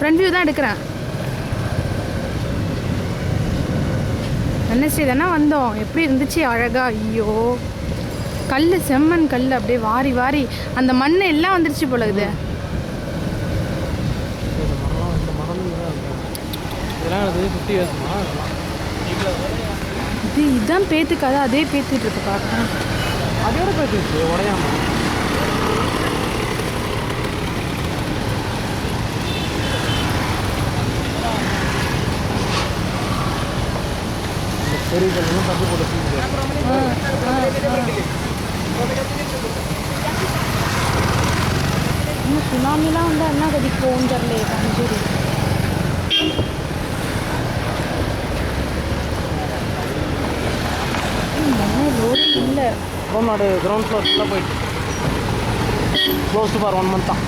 Front view தான் எடுக்கிறேன். Wednesday தானே வந்தோம், எப்படி இருந்துச்சு அழகா. ஐயோ கல், செம்மண் கல் அப்படியே வாரி வாரி அந்த மண் எல்லாம் வந்துருச்சு போல. இது இதுதான் பேத்துக்காத, அதே பேத்துட்டு இருக்கு பார்க்க. அதோட பேத்துச்சு உடையாம. பெரிய கல்லும் தப்பு போட்டு இன்னும் சுனாமிலாம் வந்தால் என்ன கதி போகும் தெரியல. காஞ்சூரி ரோடு இல்லை. ரோம் நாடு கிரவுண்ட் ஃப்ளோர் ஃபுல்லாக போயிட்டு க்ளோஸ் ஃபார் 1 month தான்.